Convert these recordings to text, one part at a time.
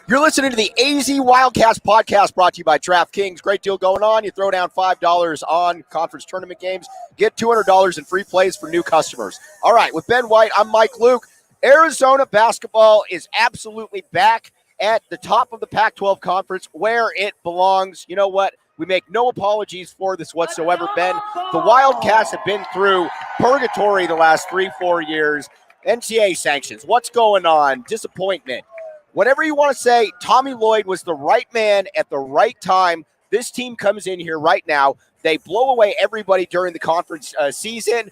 You're listening to the AZ Wildcats podcast brought to you by DraftKings. Great deal going on. You throw down $5 on conference tournament games, get $200 in free plays for new customers. All right, with Ben White, I'm Mike Luke. Arizona basketball is absolutely back at the top of the Pac-12 conference where it belongs. You know what? We make no apologies for this whatsoever, Ben. The Wildcats have been through purgatory the last 3-4 years. NCAA sanctions. What's going on? Disappointment. Whatever you want to say, Tommy Lloyd was the right man at the right time. This team comes in here right now. They blow away everybody during the conference season.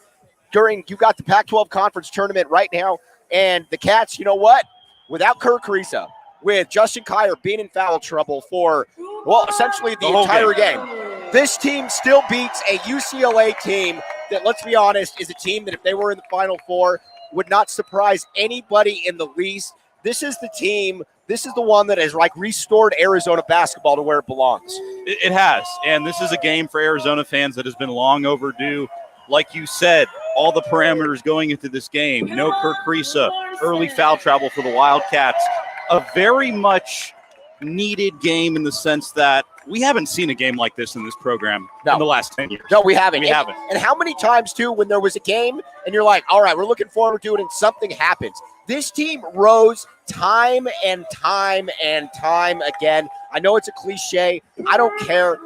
You got the Pac-12 conference tournament right now. And the Cats, you know what? Without Kirk Carissa, with Justin Kier being in foul trouble for, well, essentially the entire game. This team still beats a UCLA team that, let's be honest, is a team that if they were in the Final Four would not surprise anybody in the least. This is the team, this is the one that has restored Arizona basketball to where it belongs. It has, and this is a game for Arizona fans that has been long overdue. Like you said, all the parameters going into this game. No Kirk Carissa, early foul trouble for the Wildcats. A very much needed game in the sense that we haven't seen a game like this in this program in the last 10 years. No, we haven't. We haven't. And how many times, too, when there was a game and you're like, all right, we're looking forward to it, and something happens. This team rose time and time and time again. I know it's a cliche. I don't care.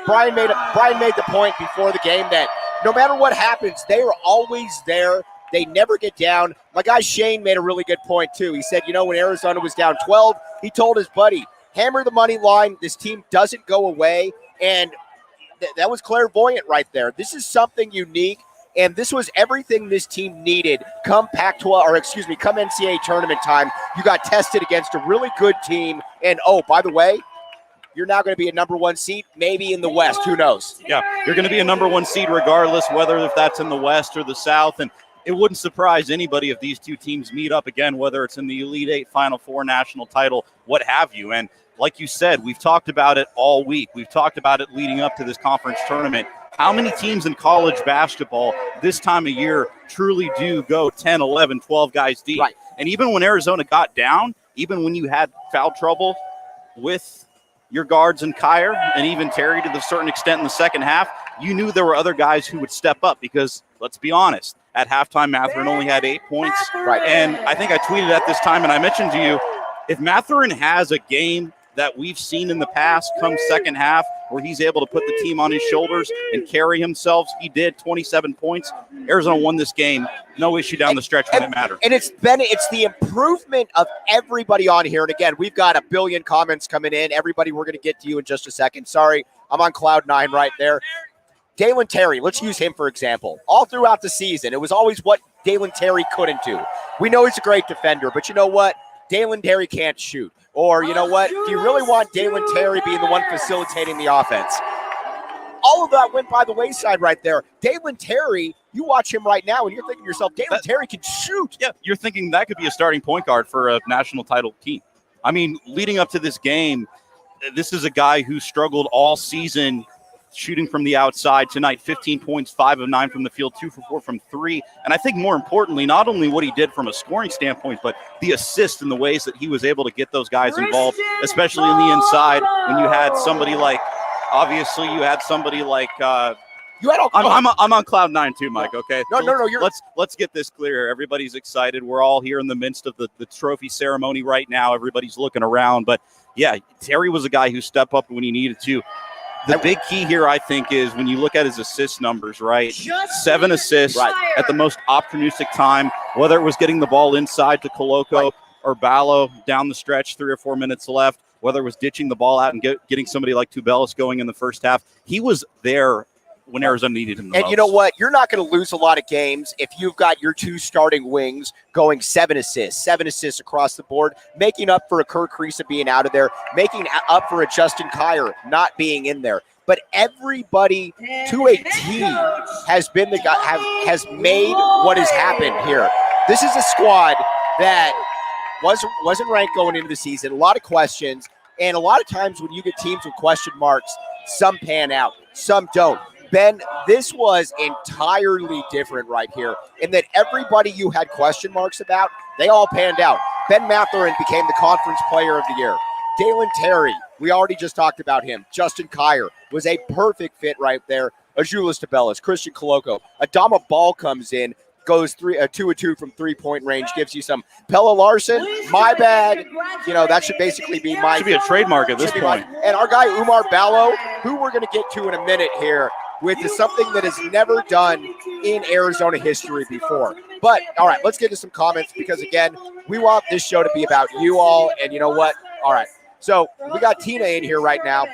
Brian made the point before the game that no matter what happens, they are always there. They never get down. My guy Shane made a really good point, too. He said, when Arizona was down 12, he told his buddy, hammer the money line. This team doesn't go away. And that was clairvoyant right there. This is something unique. And this was everything this team needed come come NCAA tournament time. You got tested against a really good team. And, oh, by the way, you're now going to be a number one seed, maybe in the West. Who knows? Yeah, you're going to be a number one seed regardless, whether if that's in the West or the South. And it wouldn't surprise anybody if these two teams meet up again, whether it's in the Elite Eight, Final Four, national title, what have you. And like you said, we've talked about it all week. We've talked about it leading up to this conference tournament. How many teams in college basketball this time of year truly do go 10, 11, 12 guys deep? Right. And even when Arizona got down, even when you had foul trouble with your guards and Kier and even Terry to a certain extent in the second half, you knew there were other guys who would step up because, let's be honest, at halftime, Mathurin only had 8 points. Right. And I think I tweeted at this time, and I mentioned to you, if Mathurin has a game that we've seen in the past come second half where he's able to put the team on his shoulders and carry himself, he did 27 points. Arizona won this game. No issue down the stretch when it mattered. And it's the improvement of everybody on here. And again, we've got a billion comments coming in. Everybody, we're going to get to you in just a second. Sorry, I'm on cloud 9 right there. Dalen Terry, let's use him for example. All throughout the season, it was always what Dalen Terry couldn't do. We know he's a great defender, but you know what? Dalen Terry can't shoot. Or, you know what? Do you really want Dalen Terry being the one facilitating the offense? All of that went by the wayside right there. Dalen Terry, you watch him right now, and you're thinking to yourself, Dalen Terry can shoot. Yeah, you're thinking that could be a starting point guard for a national title team. I mean, leading up to this game, this is a guy who struggled all season shooting from the outside. Tonight, 15 points, 5 of 9 from the field, 2 for 4 from 3. And I think more importantly, not only what he did from a scoring standpoint, but the assist in the ways that he was able to get those guys involved, especially in the inside when you had somebody like, obviously you had somebody like, I'm on cloud 9 too, Mike. Okay. No. Let's get this clear. Everybody's excited. We're all here in the midst of the trophy ceremony right now. Everybody's looking around, but yeah, Terry was a guy who stepped up when he needed to. The big key here, I think, is when you look at his assist numbers, right? 7 assists at the most opportunistic time, whether it was getting the ball inside to Coloco or Ballo down the stretch, 3 or 4 minutes left, whether it was ditching the ball out and getting somebody like Tubelis going in the first half. He was there when Arizona needed him the most. And you know what? You're not going to lose a lot of games if you've got your 2 starting wings going 7 assists across the board, making up for a Kirk Kriisa being out of there, making up for a Justin Kier not being in there. But everybody to a T has been the guy, has made what has happened here. This is a squad that wasn't ranked going into the season. A lot of questions, and a lot of times when you get teams with question marks, some pan out, some don't. Ben, this was entirely different right here in that everybody you had question marks about, they all panned out. Ben Mathurin became the conference player of the year. Dalen Terry, we already just talked about him. Justin Kier was a perfect fit right there. Azuolas Tubelis, Christian Coloco. Adama Ball comes in, goes 2-2 from 3-point range, gives you some. Pella Larson, my bad. You know, that should basically be my. Should be a trademark at this point. And our guy Umar Ballo, who we're going to get to in a minute here, with something that is never done in Arizona history before. But, all right, let's get to some comments because, again, we want this show to be about you all. And you know what? All right. So we got Tina in here right now.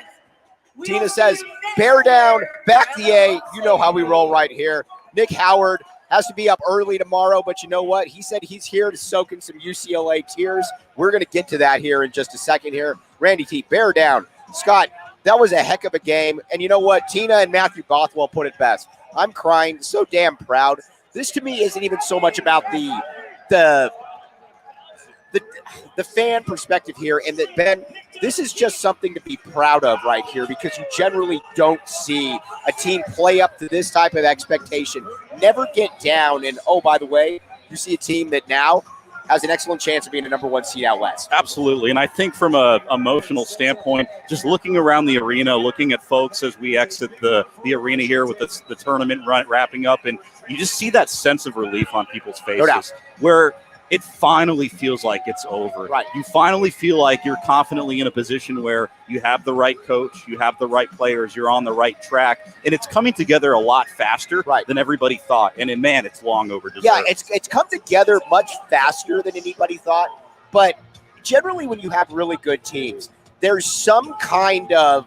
Tina says, bear down, back the A. You know how we roll right here. Nick Howard has to be up early tomorrow, but you know what? He said he's here to soak in some UCLA tears. We're going to get to that here in just a second here. Randy T, bear down. Scott, that was a heck of a game. And you know what? Tina and Matthew Bothwell put it best. I'm crying, so damn proud. This to me isn't even so much about the fan perspective here, and that, Ben, this is just something to be proud of right here because you generally don't see a team play up to this type of expectation, never get down, and oh, by the way, you see a team that now has an excellent chance of being a number 1 seed out west. Absolutely, and I think from an emotional standpoint, just looking around the arena, looking at folks as we exit the arena here with the tournament wrapping up, and you just see that sense of relief on people's faces. No doubt. Where it finally feels like it's over. Right. You finally feel like you're confidently in a position where you have the right coach, you have the right players, you're on the right track, and it's coming together a lot faster than everybody thought. And man, it's long overdue. Yeah, it's come together much faster than anybody thought. But generally, when you have really good teams, there's some kind of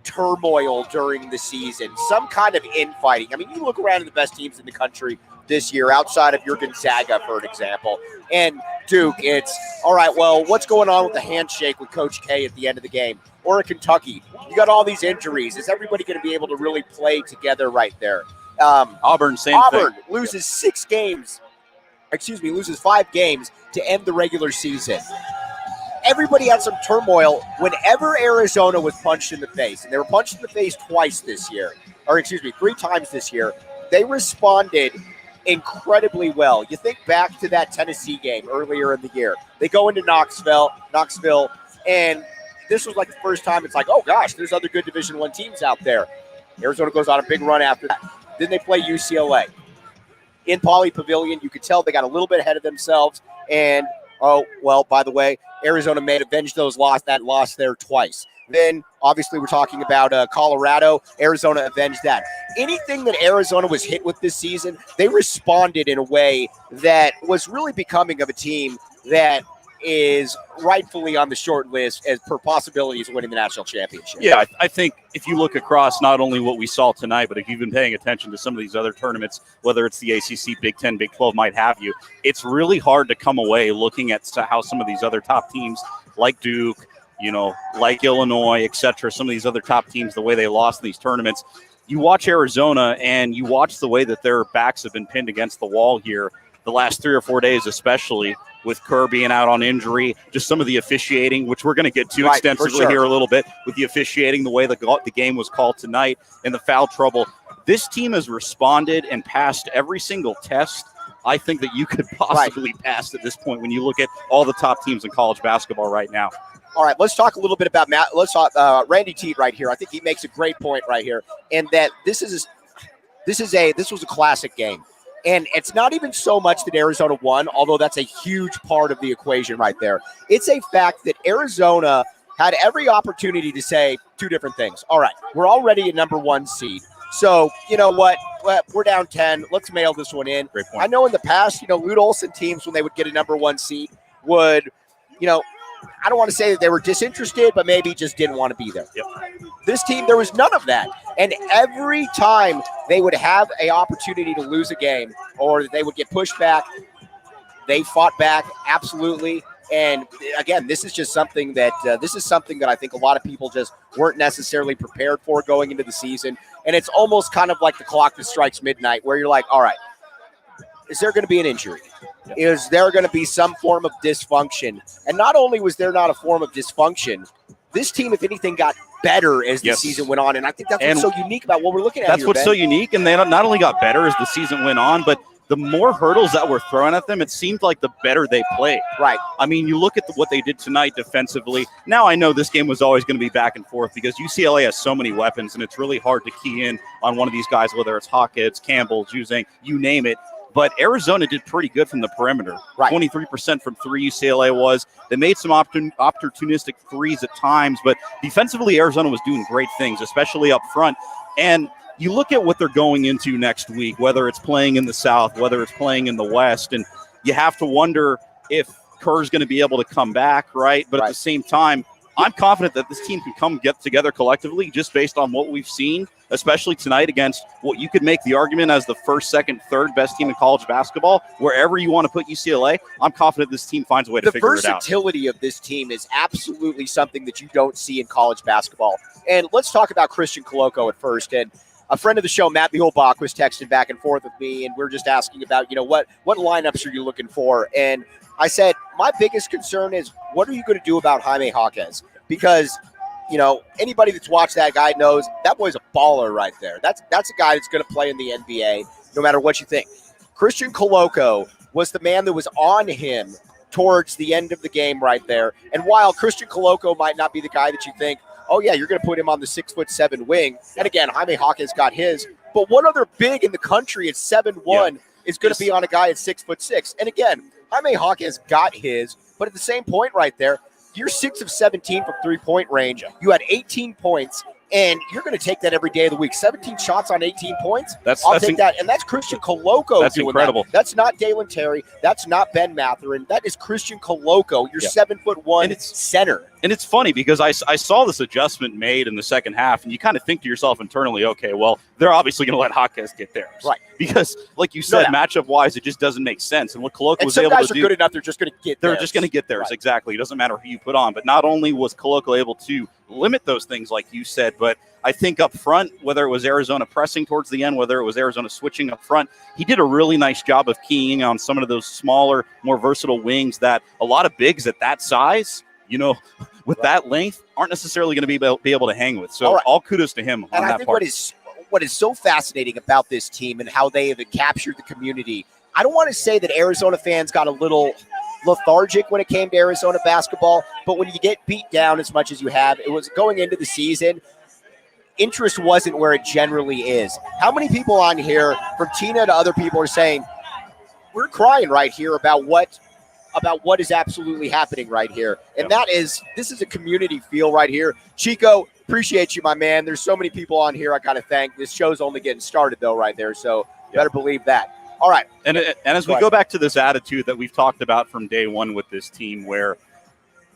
turmoil during the season, some kind of infighting. I mean, you look around at the best teams in the country this year, outside of your Gonzaga, for an example, and Duke, it's, all right, well, what's going on with the handshake with Coach K at the end of the game? Or at Kentucky, you got all these injuries. Is everybody going to be able to really play together right there? Auburn loses 6 games, loses 5 games to end the regular season. Everybody had some turmoil whenever Arizona was punched in the face, and they were punched in the face 3 times this year. They responded incredibly well. You think back to that Tennessee game earlier in the year. They go into Knoxville, and this was like the first time it's like, oh gosh, there's other good Division I teams out there. Arizona goes on a big run after that. Then they play UCLA. In Pauley Pavilion, you could tell they got a little bit ahead of themselves, and oh, well, by the way, Arizona may avenge that loss there twice. Then, obviously, we're talking about Colorado. Arizona avenged that. Anything that Arizona was hit with this season, they responded in a way that was really becoming of a team that is rightfully on the short list as per possibilities of winning the national championship. Yeah, I think if you look across not only what we saw tonight, but if you've been paying attention to some of these other tournaments, whether it's the ACC, Big Ten, Big 12, might have you, it's really hard to come away looking at how some of these other top teams like Duke, like Illinois, et cetera, some of these other top teams, the way they lost these tournaments. You watch Arizona and you watch the way that their backs have been pinned against the wall here the last 3 or 4 days, especially with Kerr being out on injury, just some of the officiating, which we're going to get to extensively here a little bit, with the officiating, the way the game was called tonight, and the foul trouble. This team has responded and passed every single test I think that you could possibly pass at this point when you look at all the top teams in college basketball right now. All right, let's talk a little bit about Randy Teed right here. I think he makes a great point right here, and that this was a classic game. And it's not even so much that Arizona won, although that's a huge part of the equation right there. It's a fact that Arizona had every opportunity to say two different things. All right, we're already a number 1 seed. So, you know what? We're down 10. Let's mail this one in. Great point. I know in the past, Lute Olson teams, when they would get a number 1 seed, would, I don't want to say that they were disinterested, but maybe just didn't want to be there. Yep. This team, there was none of that. And every time they would have an opportunity to lose a game or they would get pushed back, they fought back, absolutely. And again, this is just something that I think a lot of people just weren't necessarily prepared for going into the season. And it's almost kind of like the clock that strikes midnight, where you're like, all right, is there going to be an injury? Is there going to be some form of dysfunction? And not only was there not a form of dysfunction, this team, if anything, got better as the season went on. And I think that's what's so unique about what we're looking at. That's what's so unique. And they not only got better as the season went on, but the more hurdles that were thrown at them, it seemed like the better they played. Right. I mean, you look at what they did tonight defensively. Now I know this game was always going to be back and forth because UCLA has so many weapons, and it's really hard to key in on one of these guys, whether it's Hawkins, Campbell, Juzang, you name it. But Arizona did pretty good from the perimeter. Right. 23% from 3 UCLA was. They made some opportunistic threes at times, but defensively Arizona was doing great things, especially up front. And you look at what they're going into next week, whether it's playing in the South, whether it's playing in the West, and you have to wonder if Kerr's going to be able to come back, right? But at the same time, I'm confident that this team can get together collectively just based on what we've seen, especially tonight against what you could make the argument as the first, second, third best team in college basketball. Wherever you want to put UCLA, I'm confident this team finds a way to figure it out. The versatility of this team is absolutely something that you don't see in college basketball. And let's talk about Christian Coloco at first. And a friend of the show, Matt Bielbach, was texting back and forth with me, and we're just asking about, what lineups are you looking for? And I said, my biggest concern is, what are you going to do about Jaime Hawkins? Because, anybody that's watched that guy knows that boy's a baller right there. That's a guy that's going to play in the NBA, no matter what you think. Christian Coloco was the man that was on him towards the end of the game right there. And while Christian Coloco might not be the guy that you think, oh, yeah, you're going to put him on the 6'7" wing. And again, Jaime Hawkins got his. But what other big in the country at 7'1" is going to be on a guy at 6'6"? And again, Jaime Hawkins got his. But at the same point right there, you're 6 of 17 from three-point range. You had 18 points. And you're going to take that every day of the week. 17 shots on 18 points. I'll take that. And that's Christian Coloco. That's doing incredible. That's not Dalen Terry. That's not Ben Mathurin. That is Christian Coloco. You're 7'1" center. And it's funny because I saw this adjustment made in the second half, and you kind of think to yourself internally, okay, well, they're obviously going to let Hawkins get theirs. Right. Because, like you said, matchup-wise, it just doesn't make sense. And what Coloco was able to do. Some guys are good enough, they're just going to get theirs. They're just going to get theirs, exactly. It doesn't matter who you put on. But not only was Coloco able to limit those things, like you said, but I think up front, whether it was Arizona pressing towards the end, whether it was Arizona switching up front, he did a really nice job of keying on some of those smaller, more versatile wings that a lot of bigs at that size, with that length, aren't necessarily going to be able to hang with. So all kudos to him on that part. And I think what is so fascinating about this team and how they have captured the community, I don't want to say that Arizona fans got a little lethargic when it came to Arizona basketball, but when you get beat down as much as you have, it was going into the season, interest wasn't where it generally is. How many people on here, from Tina to other people, are saying, we're crying right here about what is absolutely happening right here? And this is a community feel right here. Chico, appreciate you, my man. There's so many people on here I got to thank. This show's only getting started, though, right there, so better believe that. All right. And as we go back to this attitude that we've talked about from day one with this team, where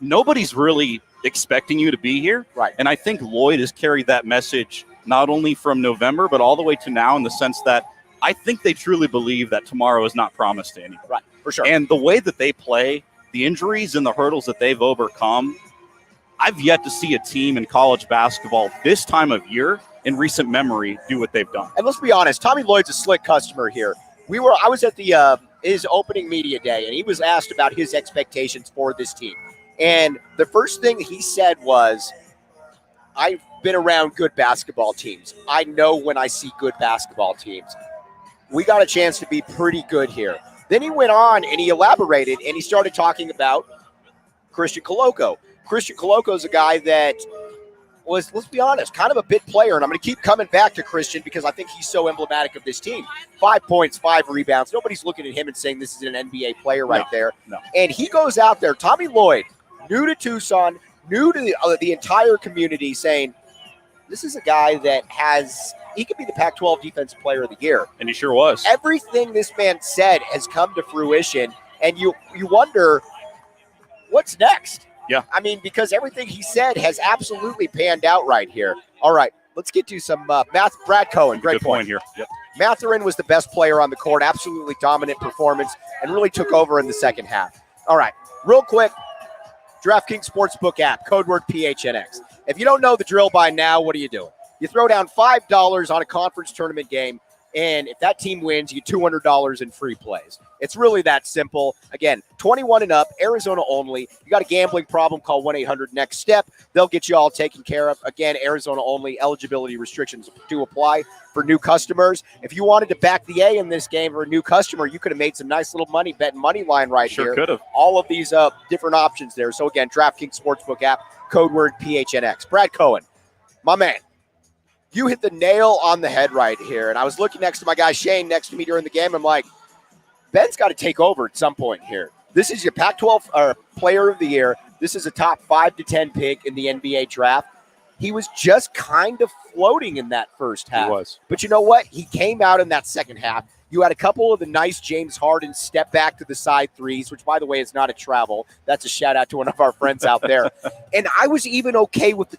nobody's really expecting you to be here. Right. And I think Lloyd has carried that message not only from November, but all the way to now, in the sense that I think they truly believe that tomorrow is not promised to anyone. Right, for sure. And the way that they play, the injuries and the hurdles that they've overcome, I've yet to see a team in college basketball this time of year in recent memory do what they've done. And let's be honest, Tommy Lloyd's a slick customer here. I was at his opening media day, and he was asked about his expectations for this team. And the first thing he said was, I've been around good basketball teams. I know when I see good basketball teams. We got a chance to be pretty good here. Then he went on and he elaborated, and he started talking about Christian Coloco. Christian Coloco is a guy that was, let's be honest, kind of a bit player. And I'm going to keep coming back to Christian because I think he's so emblematic of this team. 5 points, 5 rebounds. Nobody's looking at him and saying this is an NBA player right there. No. And he goes out there, Tommy Lloyd, new to Tucson, new to the entire community, saying this is a guy that he could be the Pac-12 Defensive Player of the Year. And he sure was. Everything this man said has come to fruition, and you wonder what's next. Yeah. I mean, because everything he said has absolutely panned out right here. All right, let's get to some Brad Cohen, great point here. Yep. Mathurin was the best player on the court, absolutely dominant performance, and really took over in the second half. All right, real quick, DraftKings Sportsbook app, code word PHNX. If you don't know the drill by now, what are you doing? You throw down $5 on a conference tournament game, and if that team wins, you get $200 in free plays. It's really that simple. Again, 21 and up, Arizona only. You got a gambling problem, call 1-800-NEXT-STEP. They'll get you all taken care of. Again, Arizona only. Eligibility restrictions do apply for new customers. If you wanted to back the A in this game for a new customer, you could have made some nice little money betting money line right here. Sure could have. All of these different options there. So again, DraftKings Sportsbook app, code word PHNX. Brad Cohen, my man. You hit the nail on the head right here. And I was looking next to my guy Shane next to me during the game. I'm like, Ben's got to take over at some point here. This is your Pac-12 Player of the Year. This is a top 5 to 10 pick in the NBA draft. He was just kind of floating in that first half. He was. But you know what? He came out in that second half. You had a couple of the nice James Harden step back to the side threes, which, by the way, is not a travel. That's a shout out to one of our friends out there. And I was even okay with the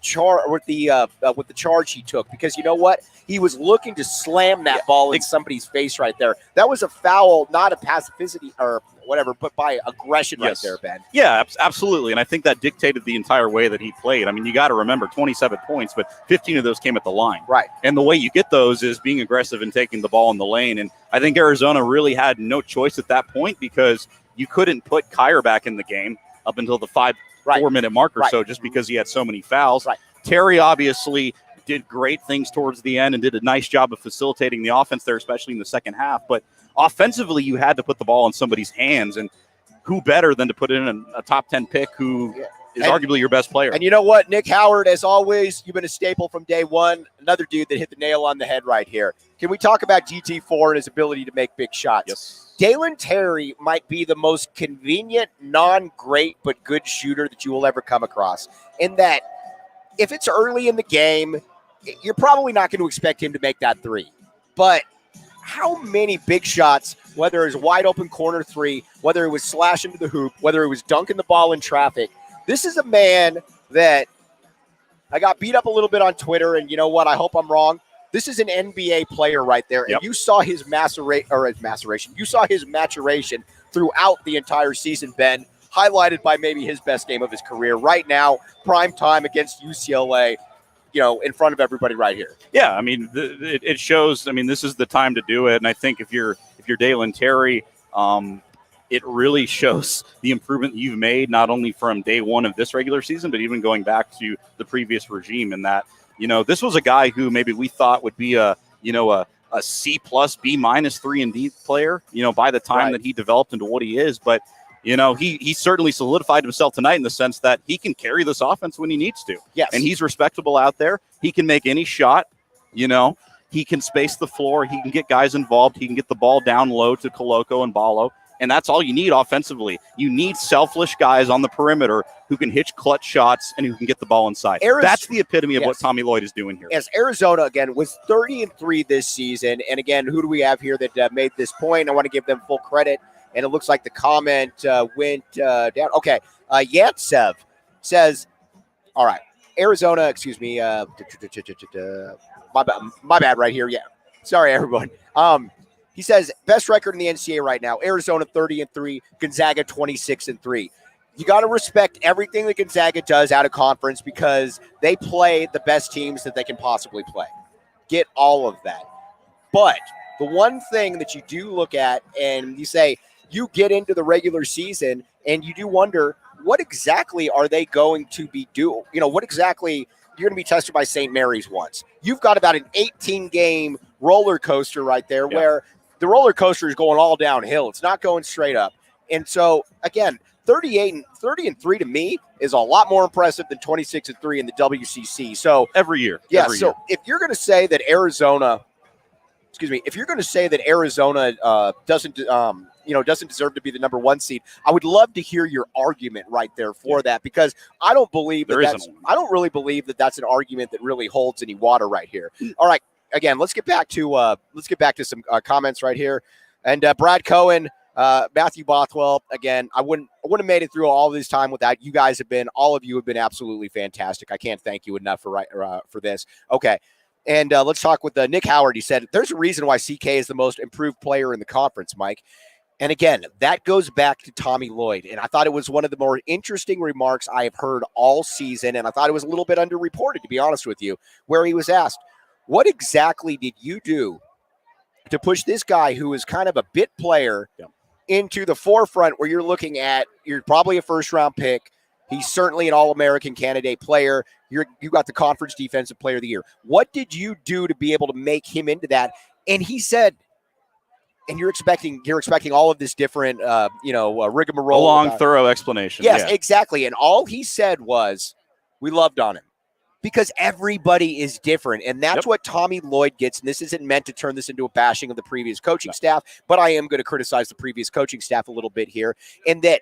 charge he took, because you know what? He was looking to slam that ball in somebody's face right there. That was a foul, not a passivity or whatever, but by aggression right there, Ben. Yeah, absolutely. And I think that dictated the entire way that he played. I mean, you got to remember 27 points, but 15 of those came at the line. Right. And the way you get those is being aggressive and taking the ball in the lane. And I think Arizona really had no choice at that point, because you couldn't put Kyer back in the game up until the 4-minute mark or so, just because he had so many fouls. Right. Terry obviously did great things towards the end and did a nice job of facilitating the offense there, especially in the second half. But offensively, you had to put the ball in somebody's hands, and who better than to put in a top 10 pick who is arguably your best player. And you know what? Nick Howard, as always, you've been a staple from day one. Another dude that hit the nail on the head right here. Can we talk about GT4 and his ability to make big shots? Yes. Dalen Terry might be the most convenient, non-great, but good shooter that you will ever come across. In that, if it's early in the game, you're probably not going to expect him to make that three. But how many big shots, whether it was wide open corner three, whether it was slash into the hoop, whether it was dunking the ball in traffic, this is a man that I got beat up a little bit on Twitter, and you know what? I hope I'm wrong. This is an NBA player right there, and you saw his maceration. You saw his maturation throughout the entire season, Ben, highlighted by maybe his best game of his career right now, prime time against UCLA. In front of everybody right here. Yeah, I mean, it shows. I mean, this is the time to do it, and I think if you're Dalen Terry, it really shows the improvement you've made, not only from day one of this regular season, but even going back to the previous regime. And that, this was a guy who maybe we thought would be a C+, B- 3 and D player, by the time that he developed into what he is, but. He certainly solidified himself tonight in the sense that he can carry this offense when he needs to. Yes. And he's respectable out there. He can make any shot, He can space the floor. He can get guys involved. He can get the ball down low to Koloko and Ballo. And that's all you need offensively. You need selfish guys on the perimeter who can hitch clutch shots and who can get the ball inside. That's the epitome of what Tommy Lloyd is doing here. Yes, Arizona, again, was 30-3 this season. And again, who do we have here that made this point? I want to give them full credit. And it looks like the comment went down. Okay. Yantsev says, all right, Arizona, excuse me. My bad right here. Yeah. Sorry, everyone. He says, best record in the NCAA right now, Arizona 30-3, Gonzaga 26-3. You got to respect everything that Gonzaga does out of conference, because they play the best teams that they can possibly play. Get all of that. But the one thing that you do look at and you say, you get into the regular season and you do wonder, what exactly are they going to be doing? What exactly you're going to be tested by St. Mary's once. You've got about an 18-game roller coaster right there where the roller coaster is going all downhill. It's not going straight up. And so, again, 30-3 to me is a lot more impressive than 26-3 in the WCC. So every year. If you're going to say that Arizona doesn't doesn't deserve to be the number 1 seed. I would love to hear your argument right there for that, because I don't believe I don't really believe that that's an argument that really holds any water right here. All right, again, let's get back to some comments right here, and Brad Cohen. Matthew Bothwell, again, I wouldn't have made it through all this time without you guys. All of you have been absolutely fantastic. I can't thank you enough for this. Okay. And let's talk with Nick Howard. He said, there's a reason why CK is the most improved player in the conference, Mike. And again, that goes back to Tommy Lloyd. And I thought it was one of the more interesting remarks I have heard all season. And I thought it was a little bit underreported, to be honest with you, where he was asked, what exactly did you do to push this guy who is kind of a bit player into the forefront, where you're probably a first-round pick. He's certainly an All-American candidate player. You got the conference defensive player of the year. What did you do to be able to make him into that? And he said, and you're expecting all of this different, rigmarole. A long, thorough explanation. Yes, exactly. And all he said was, we loved on him. Because everybody is different, and that's what Tommy Lloyd gets. And this isn't meant to turn this into a bashing of the previous coaching staff, but I am going to criticize the previous coaching staff a little bit here. And that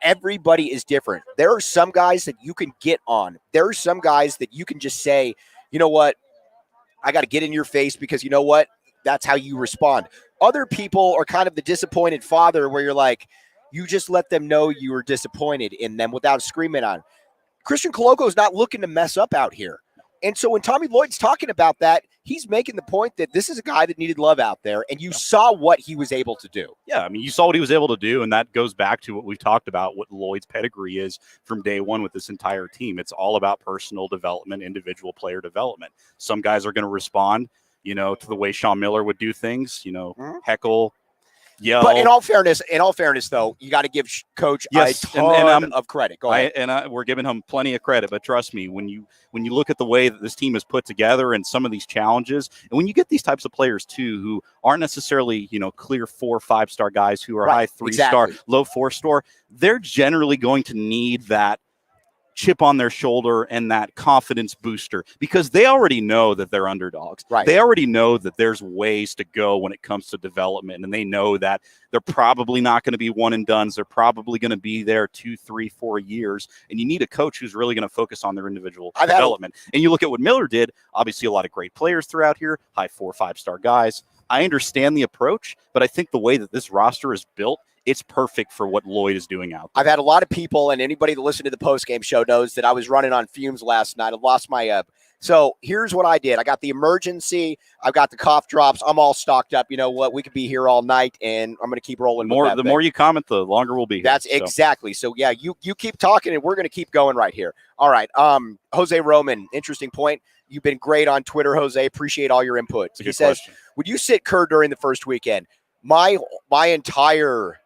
everybody is different. There are some guys that you can get on. There are some guys that you can just say, you know what, I got to get in your face, because you know what, that's how you respond. Other people are kind of the disappointed father, where you're like, you just let them know you were disappointed in them without screaming on. Christian Coloco is not looking to mess up out here. And so when Tommy Lloyd's talking about that, he's making the point that this is a guy that needed love out there, and you saw what he was able to do. Yeah, I mean, you saw what he was able to do, and that goes back to what we've talked about, what Lloyd's pedigree is from day one with this entire team. It's all about personal development, individual player development. Some guys are going to respond, to the way Sean Miller would do things, heckle, yell. But in all fairness, though, you got to give Coach a ton of credit. Go ahead. We're giving him plenty of credit, but trust me, when you look at the way that this team is put together and some of these challenges, and when you get these types of players too, who aren't necessarily clear 4 or 5 star guys, who are high 3-star, low 4-star, they're generally going to need that chip on their shoulder and that confidence booster, because they already know that they're underdogs. Right. They already know that there's ways to go when it comes to development, and they know that they're probably not going to be one and dones. They're probably going to be there 2, 3, 4 years, and you need a coach who's really going to focus on their individual development. And you look at what Miller did. Obviously, a lot of great players throughout here, high 4 or 5-star guys. I understand the approach, but I think the way that this roster is built, it's perfect for what Lloyd is doing out there. I've had a lot of people, and anybody that listened to the post-game show knows that I was running on fumes last night. I lost my so here's what I did. I got the emergency. I've got the cough drops. I'm all stocked up. You know what? We could be here all night, and I'm going to keep rolling. The more you comment, the longer we'll be here. That's exactly. So, yeah, you keep talking, and we're going to keep going right here. All right. Jose Roman, interesting point. You've been great on Twitter, Jose. Appreciate all your input. He says, would you sit Kerr during the first weekend? My entire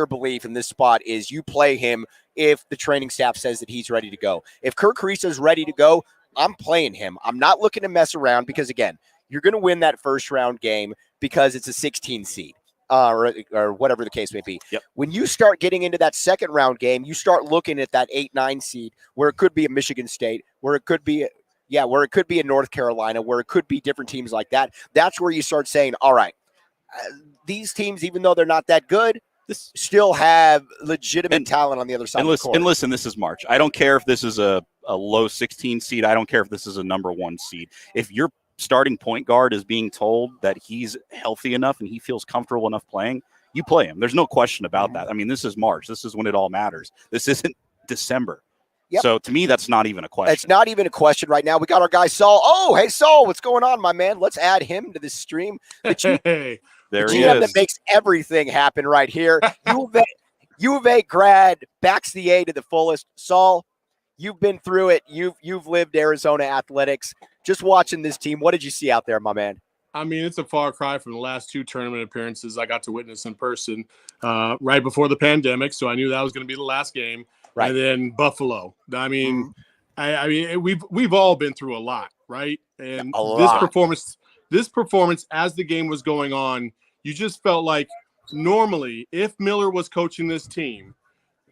belief in this spot is you play him if the training staff says that he's ready to go. If Kerr Kriisa is ready to go, I'm playing him. I'm not looking to mess around, because, again, you're going to win that first-round game because it's a 16 seed or whatever the case may be. Yep. When you start getting into that second-round game, you start looking at that 8-9 seed where it could be a Michigan State, where it could be a North Carolina, where it could be different teams like that. That's where you start saying, all right, these teams, even though they're not that good, still have legitimate talent on the other side of the court. And listen, this is March. I don't care if this is a low 16 seed. I don't care if this is a number 1 seed. If your starting point guard is being told that he's healthy enough and he feels comfortable enough playing, you play him. There's no question about that. I mean, this is March. This is when it all matters. This isn't December. Yep. So to me, that's not even a question. It's not even a question right now. We got our guy Saul. Oh, hey, Saul, what's going on, my man? Let's add him to this stream. There the he GM is. that makes everything happen right here. U of A grad, backs the A to the fullest. Saul, you've been through it. You've lived Arizona athletics. Just watching this team, what did you see out there, my man? I mean, it's a far cry from the last 2 tournament appearances I got to witness in person right before the pandemic, so I knew that was going to be the last game. Right. And then Buffalo. I mean, we've all been through a lot, right? And this performance as the game was going on, you just felt like normally if Miller was coaching this team,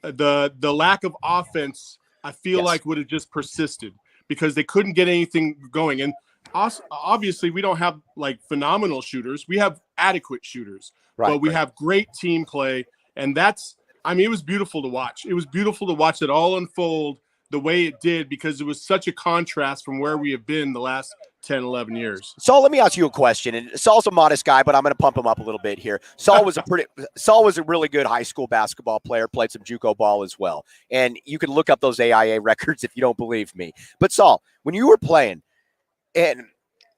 the lack of offense, I feel like would have just persisted because they couldn't get anything going. And obviously we don't have like phenomenal shooters. We have adequate shooters, but we have great team play. And it was beautiful to watch. It was beautiful to watch it all unfold the way it did, because it was such a contrast from where we have been the last 10, 11 years. Saul, let me ask you a question. And Saul's a modest guy, but I'm going to pump him up a little bit here. Saul was a really good high school basketball player, played some JUCO ball as well. And you can look up those AIA records if you don't believe me. But Saul, when you were playing, and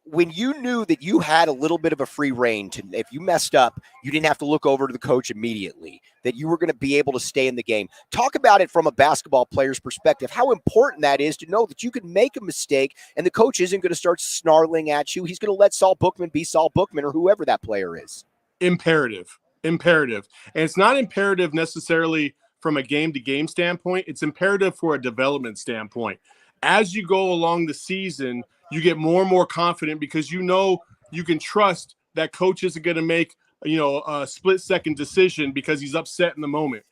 when you knew that you had a little bit of a free reign to, if you messed up, you didn't have to look over to the coach immediately, that you were going to be able to stay in the game. Talk about it from a basketball player's perspective, how important that is to know that you can make a mistake and the coach isn't going to start snarling at you. He's going to let Saul Bookman be Saul Bookman or whoever that player is. Imperative. And it's not imperative necessarily from a game-to-game standpoint. It's imperative for a development standpoint. As you go along the season, you get more and more confident because you know you can trust that coach isn't going to make, a split-second decision because he's upset in the moment.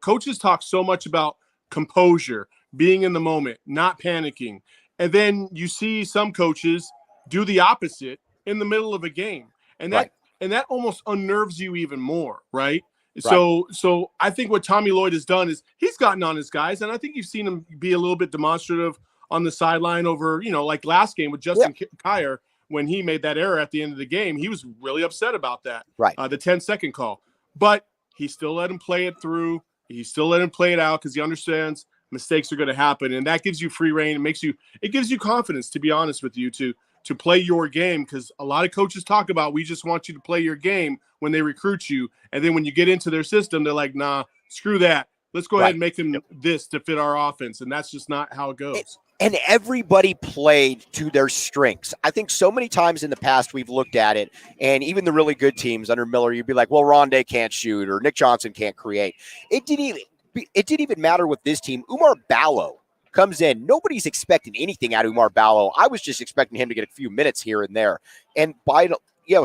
Coaches talk so much about composure, being in the moment, not panicking. And then you see some coaches do the opposite in the middle of a game. And that almost unnerves you even more, right? So I think what Tommy Lloyd has done is he's gotten on his guys, and I think you've seen him be a little bit demonstrative on the sideline over, like last game with Justin Kier, when he made that error at the end of the game. He was really upset about that, the 10-second call. But he still let him play it through. He still let him play it out because he understands mistakes are going to happen, and that gives you free reign. It gives you confidence, to be honest with you, to play your game, because a lot of coaches talk about we just want you to play your game when they recruit you, and then when you get into their system, they're like, nah, screw that. Let's go ahead and make them this to fit our offense, and that's just not how it goes. And everybody played to their strengths. I think so many times in the past we've looked at it, and even the really good teams under Miller, you'd be like, well, Rondé can't shoot or Nick Johnson can't create. It didn't even matter with this team. Umar Ballo comes in. Nobody's expecting anything out of Umar Ballo. I was just expecting him to get a few minutes here and there. And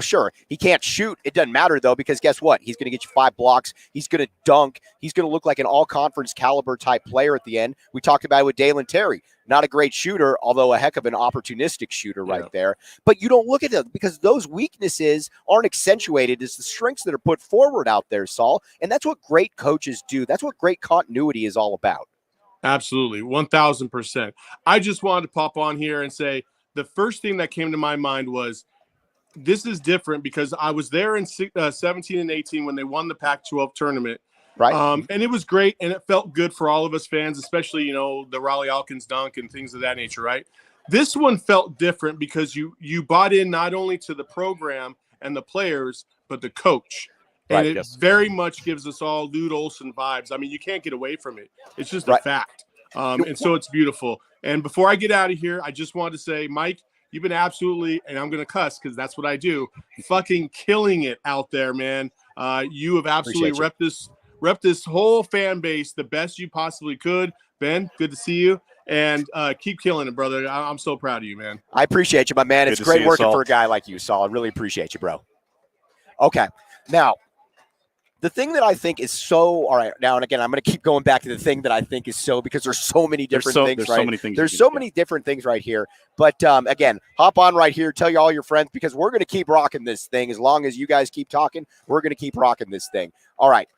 sure, he can't shoot. It doesn't matter, though, because guess what? He's going to get you 5 blocks. He's going to dunk. He's going to look like an all-conference caliber type player at the end. We talked about it with Dalen Terry. Not a great shooter, although a heck of an opportunistic shooter right there. But you don't look at them because those weaknesses aren't accentuated as the strengths that are put forward out there, Saul. And that's what great coaches do. That's what great continuity is all about. Absolutely, 1,000%. I just wanted to pop on here and say the first thing that came to my mind was, this is different because I was there in 17 and 18 when they won the Pac-12 tournament. And it was great, and it felt good for all of us fans, especially, the Raleigh Alkins dunk and things of that nature, right? This one felt different because you bought in not only to the program and the players, but the coach. And it very much gives us all Lute Olson vibes. I mean, you can't get away from it. It's just a fact. And so it's beautiful. And before I get out of here, I just wanted to say, Mike, you've been absolutely, and I'm going to cuss because that's what I do, fucking killing it out there, man. You have absolutely rep this whole fan base the best you possibly could. Ben, good to see you. And keep killing it, brother. I'm so proud of you, man. I appreciate you, my man. It's great working for a guy like you, Saul. I really appreciate you, bro. Okay. Now, the thing that I think is so, all right, now and again, I'm going to keep going back to the thing that I think is so, because there's so many different things, right? There's so many different things right here. But again, hop on right here, tell you all your friends, because we're going to keep rocking this thing. As long as you guys keep talking, we're going to keep rocking this thing. All right.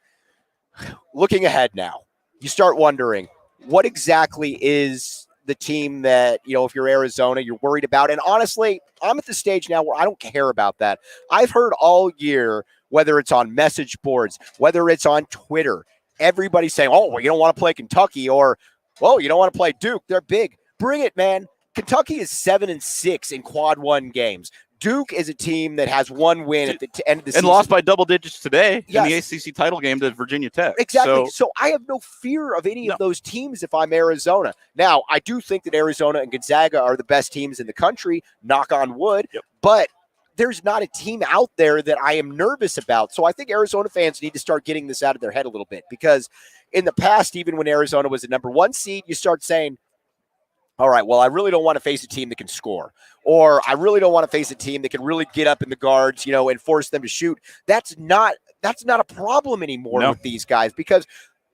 Looking ahead now, you start wondering, what exactly is the team that, if you're Arizona, you're worried about? And honestly, I'm at the stage now where I don't care about that. I've heard all year, whether it's on message boards, whether it's on Twitter, everybody's saying, oh, well, you don't want to play Kentucky, or, well, you don't want to play Duke. They're big. Bring it, man. Kentucky is 7-6 in quad one games. Duke is a team that has one win at the end of the season. And lost by double digits today in the ACC title game to Virginia Tech. Exactly. So I have no fear of any of those teams if I'm Arizona. Now, I do think that Arizona and Gonzaga are the best teams in the country, knock on wood, but there's not a team out there that I am nervous about. So I think Arizona fans need to start getting this out of their head a little bit, because in the past, even when Arizona was the number 1 seed, you start saying, all right, well, I really don't want to face a team that can score, or I really don't want to face a team that can really get up in the guards, and force them to shoot. That's not a problem anymore with these guys, because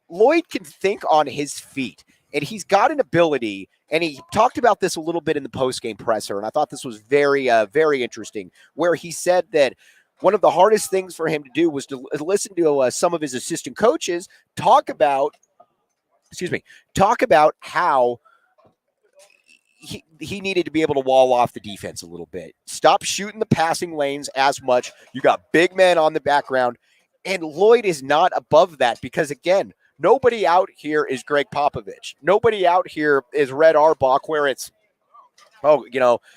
Lloyd can think on his feet, and he's got an ability, And he talked about this a little bit in the post-game presser, and I thought this was very, very interesting, where he said that one of the hardest things for him to do was to listen to some of his assistant coaches talk about how he needed to be able to wall off the defense a little bit. Stop shooting the passing lanes as much. You got big men on the background, and Lloyd is not above that because, again, nobody out here is Greg Popovich. Nobody out here is Red Auerbach where it's,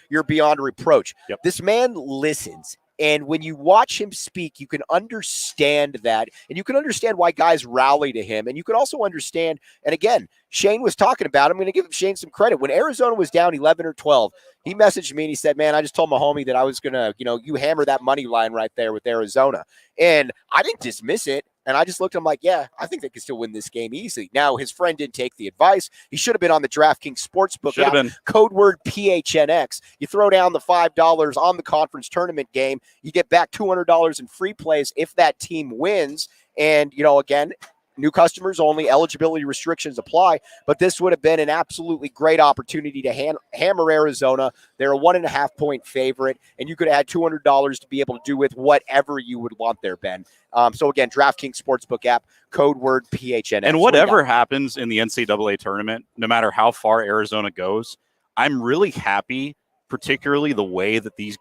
you're beyond reproach. Yep. This man listens. And when you watch him speak, you can understand that, and you can understand why guys rally to him. And you can also understand, and again, Shane was talking about, I'm going to give Shane some credit. When Arizona was down 11 or 12, he messaged me and he said, man, I just told my homie that I was going to, you hammer that money line right there with Arizona. And I didn't dismiss it. And I just looked at him like, yeah, I think they can still win this game easily. Now, his friend didn't take the advice. He should have been on the DraftKings Sportsbook app. Code word PHNX. You throw down the $5 on the conference tournament game. You get back $200 in free plays if that team wins. And, again, new customers only, eligibility restrictions apply, but this would have been an absolutely great opportunity to hammer Arizona. They're a 1.5-point favorite, and you could have had $200 to be able to do with whatever you would want there, Ben. So again, DraftKings Sportsbook app, code word PHNX. And whatever happens in the NCAA tournament, no matter how far Arizona goes, I'm really happy, particularly the way that these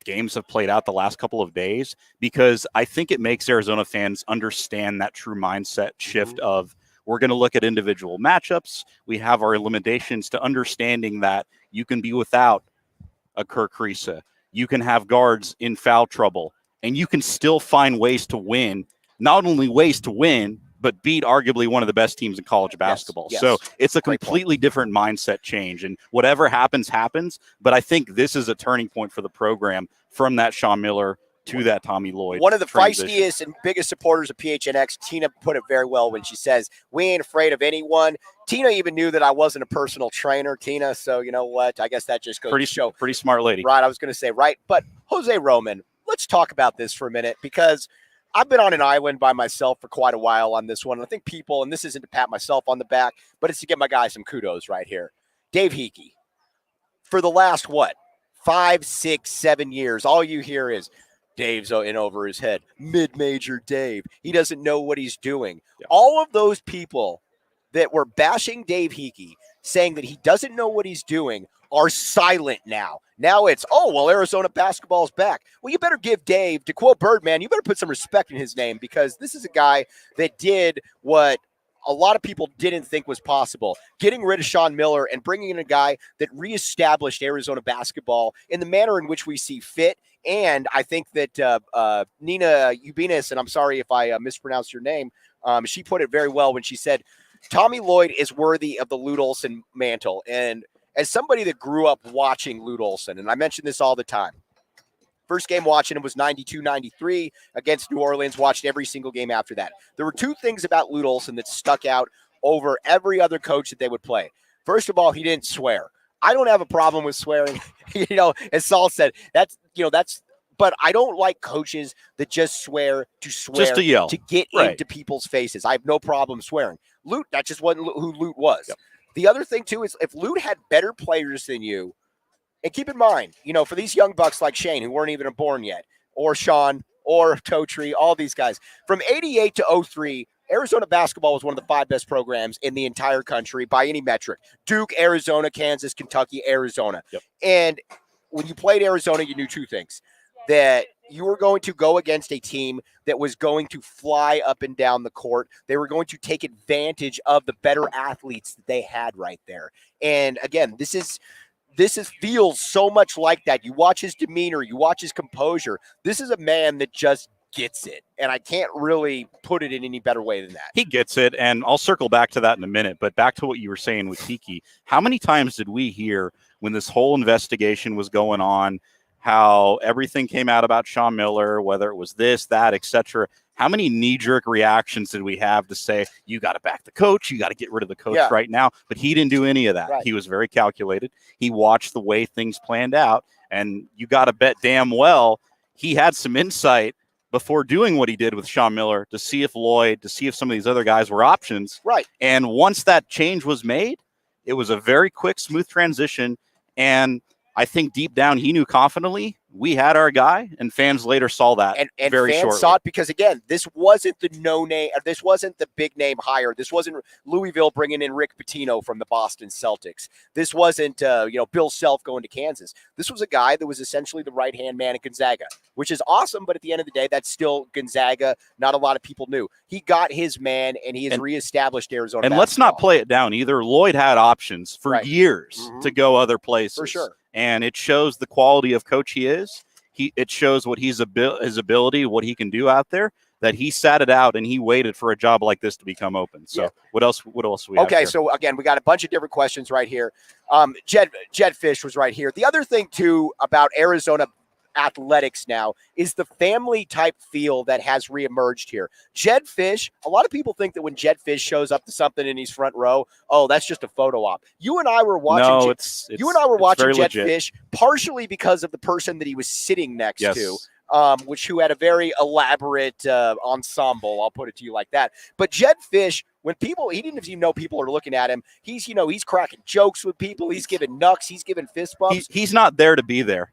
games have played out the last couple of days, because I think it makes Arizona fans understand that true mindset shift of we're going to look at individual matchups. We have our limitations to understanding that you can be without a Kirk Risa. You can have guards in foul trouble, and you can still find ways to win, not only ways to win, but beat arguably one of the best teams in college basketball. Yes. So it's a completely different mindset change, and whatever happens, happens. But I think this is a turning point for the program from that Sean Miller to that Tommy Lloyd. One of the transition. feistiest and biggest supporters of PHNX, Tina, put it very well when she says, we ain't afraid of anyone. Tina even knew that I wasn't a personal trainer, Tina. So you know what? I guess that just goes to show. Pretty smart lady. Right, I was going to say, right. But Jose Roman, let's talk about this for a minute, because I've been on an island by myself for quite a while on this one. And I think people, and this isn't to pat myself on the back, but it's to give my guy some kudos right here. Dave Hickey, for the last, 5, 6, 7 years, all you hear is Dave's in over his head. Mid-major Dave. He doesn't know what he's doing. Yep. All of those people that were bashing Dave Hickey, saying that he doesn't know what he's doing, are silent now. Now it's, Arizona basketball's back. Well, you better give Dave, to quote Birdman, you better put some respect in his name, because this is a guy that did what a lot of people didn't think was possible. Getting rid of Sean Miller and bringing in a guy that reestablished Arizona basketball in the manner in which we see fit. And I think that Nina Ubinas, and I'm sorry if I mispronounced your name, she put it very well when she said, Tommy Lloyd is worthy of the Lute Olson mantle. And as somebody that grew up watching Lute Olson, and I mention this all the time, first game watching him was 92-93 against New Orleans, watched every single game after that. There were two things about Lute Olson that stuck out over every other coach that they would play. First of all, he didn't swear. I don't have a problem with swearing. As Saul said, but I don't like coaches that just swear, just to yell, to get into people's faces. I have no problem swearing. Lute, that just wasn't who Lute was. Yep. The other thing, too, is if Lute had better players than you, and keep in mind, for these young bucks like Shane, who weren't even born yet, or Sean, or Totri, all these guys, from 88 to 03, Arizona basketball was one of the 5 best programs in the entire country by any metric. Duke, Arizona, Kansas, Kentucky, Arizona. Yep. And when you played Arizona, you knew two things. That you were going to go against a team that was going to fly up and down the court. They were going to take advantage of the better athletes that they had right there. And again, this feels so much like that. You watch his demeanor, you watch his composure. This is a man that just gets it. And I can't really put it in any better way than that. He gets it. And I'll circle back to that in a minute. But back to what you were saying with Hickey. How many times did we hear when this whole investigation was going on, how everything came out about Sean Miller, whether it was this, that, etc. How many knee-jerk reactions did we have to say, you got to back the coach, you got to get rid of the coach right now? But he didn't do any of that. Right. He was very calculated. He watched the way things planned out, and you got to bet damn well he had some insight before doing what he did with Sean Miller to see if some of these other guys were options. Right. And once that change was made, It was a very quick, smooth transition. And I think deep down he knew confidently we had our guy, and fans later saw that. And very fans shortly. saw it because, again, this wasn't the no-name, this wasn't the big-name hire. This wasn't Louisville bringing in Rick Pitino from the Boston Celtics. This wasn't, Bill Self going to Kansas. This was a guy that was essentially the right-hand man at Gonzaga, which is awesome, but at the end of the day, that's still Gonzaga. Not a lot of people knew. He got his man, and he has reestablished Arizona And basketball. let's not play it down either. Lloyd had options for years to go other places. For sure. And it shows the quality of coach he is. It shows what his ability, what he can do out there, that he sat it out and he waited for a job like this to become open. So what else we have here? So again, we got a bunch of different questions right here. Jed Fish was right here. The other thing too about Arizona athletics now is the family type feel that has reemerged here. Jed Fish, a lot of people think that when Jed Fish shows up to something in his front row, oh, that's just a photo op. You and I were watching Jed Fish partially because of the person that he was sitting next to. Who had a very elaborate ensemble. I'll put it to you like that. But Jed Fish, when he didn't even know people are looking at him. He's cracking jokes with people. He's giving knucks. He's giving fist bumps. He's not there to be there.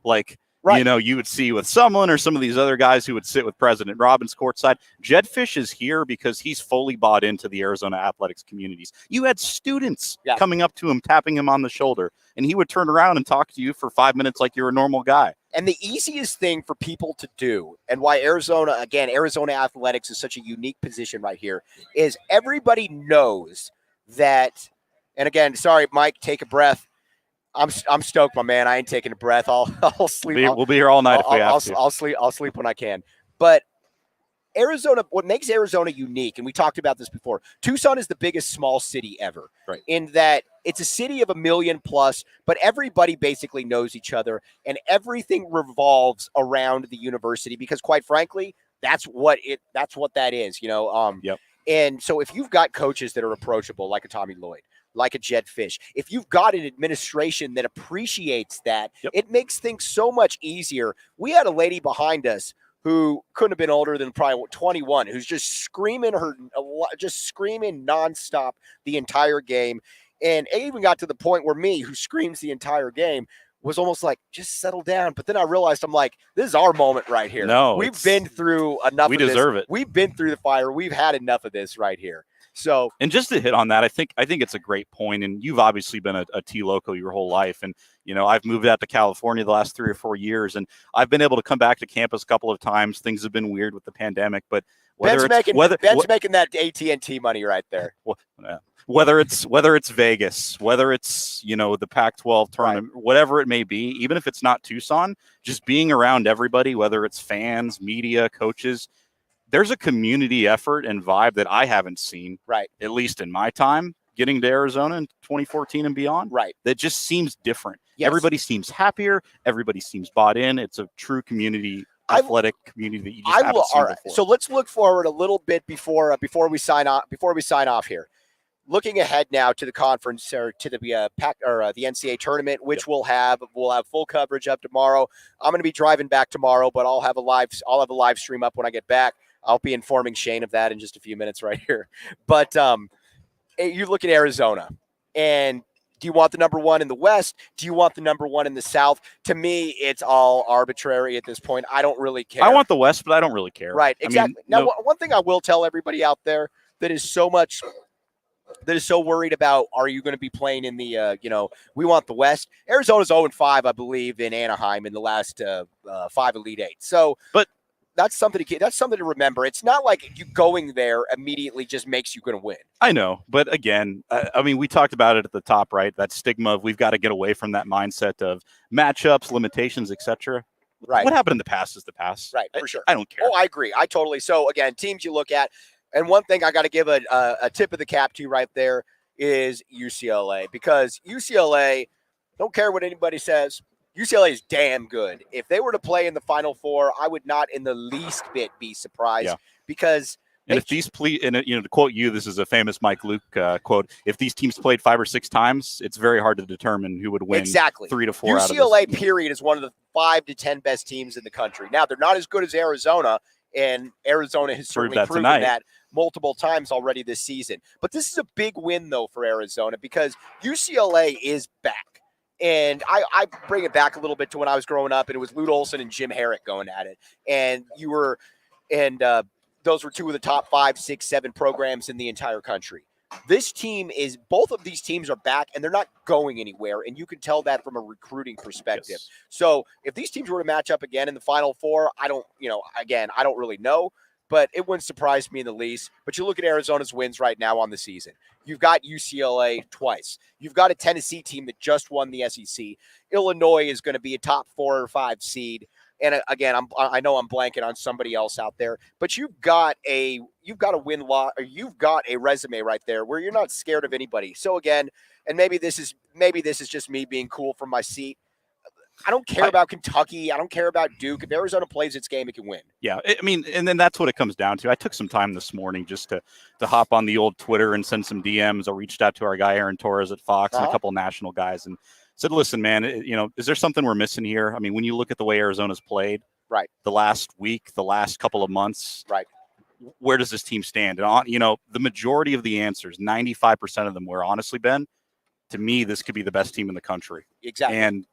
You would see with someone or some of these other guys who would sit with President Robbins courtside. Jed Fish is here because he's fully bought into the Arizona athletics communities. You had students coming up to him, tapping him on the shoulder, and he would turn around and talk to you for 5 minutes like you're a normal guy. And the easiest thing for people to do, and why Arizona athletics is such a unique position right here, is everybody knows that, and again, sorry, Mike, take a breath. I'm stoked, my man. I ain't taking a breath. I'll sleep. We'll be here all night if we have to. I'll sleep when I can. But Arizona, what makes Arizona unique, and we talked about this before, Tucson is the biggest small city ever. Right. In that it's a city of 1 million plus, but everybody basically knows each other, and everything revolves around the university because, quite frankly, that's what that is. And so if you've got coaches that are approachable, like a Tommy Lloyd, like a Jed Fish, if you've got an administration that appreciates that, it makes things so much easier. We had a lady behind us who couldn't have been older than probably 21, who's just screaming nonstop the entire game. And it even got to the point where me, who screams the entire game, was almost like, just settle down. But then I realized, I'm like, this is our moment right here. No, we've been through enough of this. We deserve it. We've been through the fire. We've had enough of this right here. So, and just to hit on that, I think it's a great point. And you've obviously been a T Loco your whole life. And, I've moved out to California the last 3 or 4 years, and I've been able to come back to campus a couple of times. Things have been weird with the pandemic, but Ben's making that AT&T money right there. Whether it's Vegas, whether it's, the Pac-12 tournament, whatever it may be, even if it's not Tucson, just being around everybody, whether it's fans, media, coaches, there's a community effort and vibe that I haven't seen, at least in my time getting to Arizona in 2014 and beyond. That just seems different. Yes. Everybody seems happier. Everybody seems bought in. It's a true community, athletic community that you just haven't seen before. So let's look forward a little bit before we sign off here. Looking ahead now to the conference or to the PAC or the NCAA tournament, which we'll have full coverage up tomorrow. I'm going to be driving back tomorrow, but I'll have a live stream up when I get back. I'll be informing Shane of that in just a few minutes right here. But you look at Arizona, and do you want the number one in the West? Do you want the number one in the South? To me, it's all arbitrary at this point. I don't really care. I want the West, but I don't really care. Right, exactly. One thing I will tell everybody out there that is so worried about, are you going to be playing in the, we want the West. Arizona's 0-5, I believe, in Anaheim in the last 5 Elite Eight. So, but that's something to remember. It's not like you going there immediately just makes you going to win. I know, but again, we talked about it at the top, right? That stigma of we've got to get away from that mindset of matchups, limitations, etc. Right. What happened in the past is the past. Right, for sure. I don't care. Oh, I agree. I totally. So again, teams you look at, and one thing I got to give a tip of the cap to right there is UCLA, because UCLA, don't care what anybody says, UCLA is damn good. If they were to play in the Final Four, I would not in the least bit be surprised because. And if these to quote you, this is a famous Mike Luke quote. If these teams played 5 or 6 times, it's very hard to determine who would win. Exactly. 3 to 4. UCLA period is one of the 5 to 10 best teams in the country. Now they're not as good as Arizona, and Arizona has certainly proven that. multiple times already this season. But this is a big win, though, for Arizona because UCLA is back. And I bring it back a little bit to when I was growing up, and it was Lute Olson and Jim Herrick going at it. And those were two of the top 5, 6, 7 programs in the entire country. Both of these teams are back, and they're not going anywhere, and you can tell that from a recruiting perspective. Yes. So if these teams were to match up again in the Final Four, I don't really know, but it wouldn't surprise me in the least. But you look at Arizona's wins right now on the season. You've got UCLA twice. You've got a Tennessee team that just won the SEC. Illinois is going to be a top 4 or 5 seed. And again, I know I'm blanking on somebody else out there, but you've got a win-loss, or you've got a resume right there where you're not scared of anybody. So again, and maybe this is just me being cool from my seat. I don't care about Kentucky. I don't care about Duke. If Arizona plays its game, it can win. Yeah, I mean, and then that's what it comes down to. I took some time this morning just to hop on the old Twitter and send some DMs. I reached out to our guy Aaron Torres at Fox and a couple of national guys and said, listen, man, is there something we're missing here? I mean, when you look at the way Arizona's played the last week, the last couple of months, where does this team stand? And, the majority of the answers, 95% of them were honestly, Ben, to me, this could be the best team in the country. Exactly. And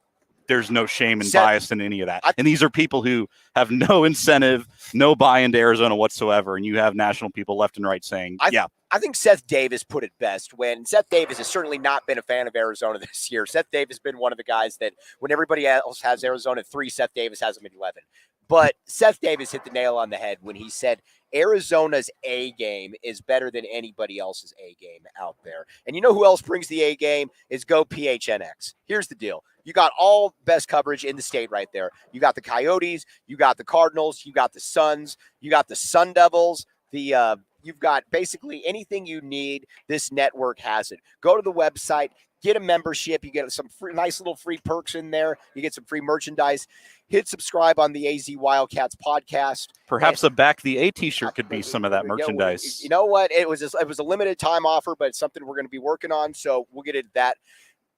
there's no shame and bias in any of that. And these are people who have no incentive, no buy-in to Arizona whatsoever. And you have national people left and right saying, I think Seth Davis put it best when Seth Davis has certainly not been a fan of Arizona this year. Seth Davis has been one of the guys that when everybody else has Arizona at 3, Seth Davis has them at 11. But Seth Davis hit the nail on the head when he said Arizona's A game is better than anybody else's A game out there. And you know who else brings the A game is Go PHNX. Here's the deal. You got all best coverage in the state right there. You got the Coyotes, you got the Cardinals, you got the Suns, you got the Sun Devils, you've got basically anything you need. This network has it. Go to the website, get a membership. You get some nice little free perks in there. You get some free merchandise. Hit subscribe on the AZ Wildcats podcast. Perhaps a Back the A t-shirt could be some of that merchandise. You know what? It was a limited time offer, but it's something we're going to be working on, so we'll get into that.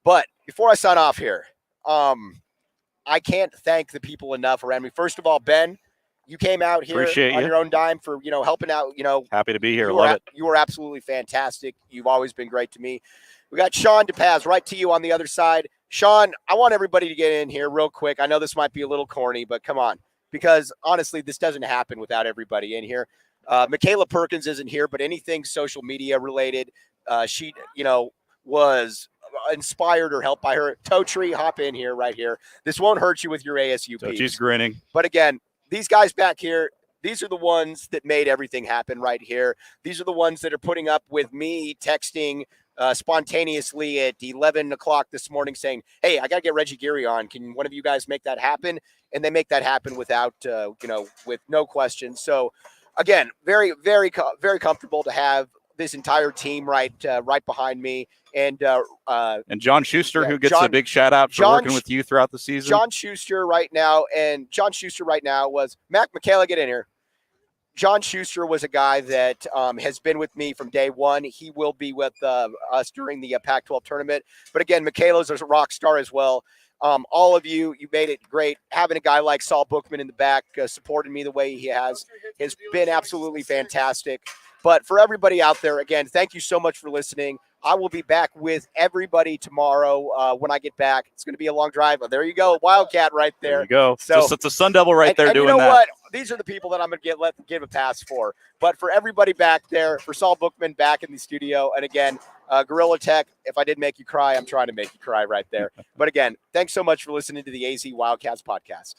But before I sign off here, I can't thank the people enough around me. First of all, Ben, you came out here on your own dime for, helping out, Happy to be here. Love it. You were absolutely fantastic. You've always been great to me. We got Sean DePaz right to you on the other side. Sean, I want everybody to get in here real quick. I know this might be a little corny, but come on, because honestly, this doesn't happen without everybody in here. Michaela Perkins isn't here, but anything social media related, she, was inspired or helped by her. Totri, hop in here, right here. This won't hurt you with your ASU peeps. She's grinning. But again, these guys back here, these are the ones that made everything happen right here. These are the ones that are putting up with me texting spontaneously at 11 o'clock this morning saying, hey, I got to get Reggie Geary on. Can one of you guys make that happen? And they make that happen without, with no question. So again, very, very, very comfortable to have this entire team right behind me. And John Schuster, who gets a big shout out for working with you throughout the season. John Schuster right now was Mac Michaela, get in here. John Schuster was a guy that has been with me from day one. He will be with us during the Pac-12 tournament. But again, Michaela's a rock star as well. All of you made it great. Having a guy like Saul Bookman in the back supporting me the way he has been absolutely fantastic. But for everybody out there, again, thank you so much for listening. I will be back with everybody tomorrow when I get back. It's going to be a long drive. Oh, there you go. Wildcat right there. There you go. So it's a Sun Devil right there doing that. You know what? These are the people that I'm going to give a pass for. But for everybody back there, for Saul Bookman back in the studio, and again, Gorilla Tech, if I did make you cry, I'm trying to make you cry right there. But again, thanks so much for listening to the AZ Wildcats podcast.